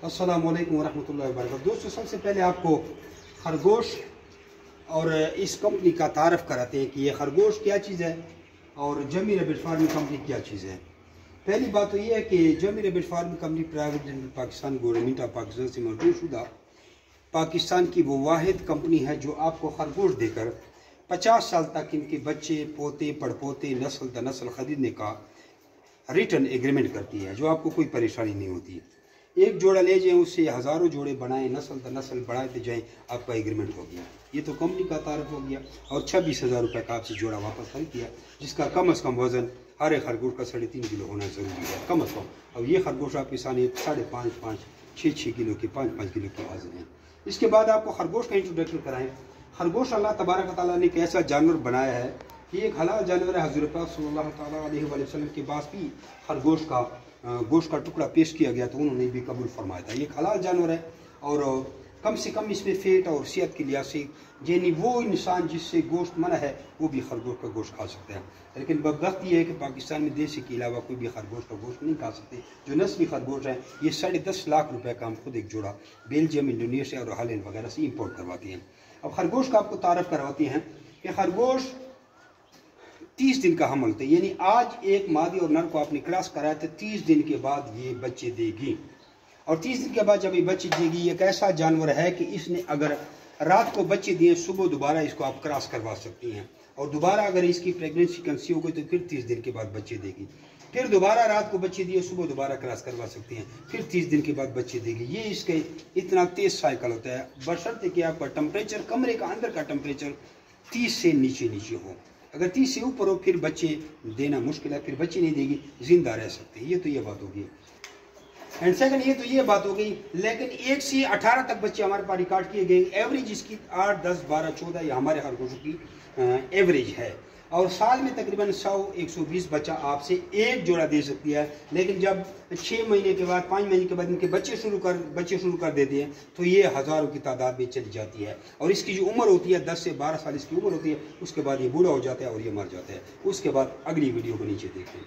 अस्सलाम वालेकुम वरहमतुल्लाहि वबरकातुहू। दोस्तों, सबसे पहले आपको खरगोश और इस कंपनी का तारफ़ कराते हैं कि ये खरगोश क्या चीज़ है और जमी रैबिट फार्मिंग कंपनी क्या चीज़ है। पहली बात तो ये है कि जमी rabbit farming company private limited Pakistan government of Pakistan से मंजूर शुदा पाकिस्तान की वो वाहिद कंपनी है जो आपको खरगोश देकर 50 साल तक इनके बच्चे, पोते, पड़पोते, नस्ल द नस्ल खरीदने का रिटर्न एग्रीमेंट करती है, जो आपको कोई परेशानी नहीं होती। एक जोड़ा ले जाएं, उससे हज़ारों जोड़े बनाएं, नस्ल द नस्ल बढ़ाते जाएं, आपका एग्रीमेंट हो गया। ये तो कंपनी का तारफ़ हो गया। और 26,000 रुपये का आपसे जोड़ा वापस खरीद किया, जिसका कम अज़ कम वज़न हर एक खरगोश का 3.5 किलो होना ज़रूरी है, कम अज़ कम। अब ये खरगोश आपके सामने 5.5, 6 किलो के 5 किलो के वज़न है। इसके बाद आपको खरगोश का इंट्रोडक्शन कराएं। खरगोश अल्लाह तबारक व तआला ने एक ऐसा जानवर बनाया है कि एक हलाल जानवर है। हज़रत पाक सल्लल्लाहु तआला अलैहि वसल्लम के पास भी खरगोश का गोश्त का टुकड़ा पेश किया गया तो उन्होंने भी कबूल फरमाया था। ये एक हलाल जानवर है और कम से कम इसमें फ़ेट और सेहत के लिहाज से यानी वो इंसान जिससे गोश्त मना है वो भी खरगोश का गोश्त खा सकते हैं। लेकिन बदबख्ती ये है कि पाकिस्तान में देसी के अलावा कोई भी खरगोश का गोश्त नहीं खा सकते। जो नस्ली खरगोश हैं ये 10.5 लाख रुपए का हम खुद एक जोड़ा बेल्जियम, इंडोनेशिया और हॉलैंड वगैरह से इम्पोर्ट करवाते हैं। अब खरगोश का आपको तारफ़ करवाते हैं कि खरगोश 30 दिन का हमल होता है, यानी आज एक मादी और नर को आपने क्रॉस कराया तो 30 दिन के बाद ये बच्चे देगी। और 30 दिन के बाद जब ये बच्चे देगी, एक ऐसा जानवर है कि इसने अगर रात को बच्चे दिए, सुबह दोबारा इसको आप क्रॉस करवा सकती हैं। और दोबारा अगर इसकी प्रेगनेंसी कंसीव हो गई तो फिर 30 दिन के बाद बच्चे देगी। फिर दोबारा रात को बच्चे दिए, सुबह दोबारा क्रॉस करवा सकती हैं, फिर 30 दिन के बाद बच्चे देगी। ये इसके इतना तेज साइकिल होता है, बशर्ते कि आपका टेम्परेचर, कमरे का अंदर का टेम्परेचर 30 से नीचे हो। अगर 30 से ऊपर हो फिर बच्चे देना मुश्किल है, फिर बच्चे नहीं देगी, जिंदा रह सकते हैं। ये तो ये बात होगी। एंड सेकंड ये तो ये बात हो गई। लेकिन 1 से 18 तक बच्चे हमारे पास रिकॉर्ड किए गए। एवरेज इसकी 8, 10, 12, 14 ये हमारे खरगोशों की एवरेज है। और साल में तकरीबन 100-120 बच्चा आपसे एक जोड़ा दे सकती है। लेकिन जब 6 महीने के बाद, 5 महीने के बाद इनके बच्चे शुरू कर देते हैं तो ये हज़ारों की तादाद में चली जाती है। और इसकी जो उम्र होती है 10 से 12 साल इसकी उम्र होती है, उसके बाद ये बूढ़ा हो जाता है और ये मर जाता है। उसके बाद अगली वीडियो को नीचे देखें।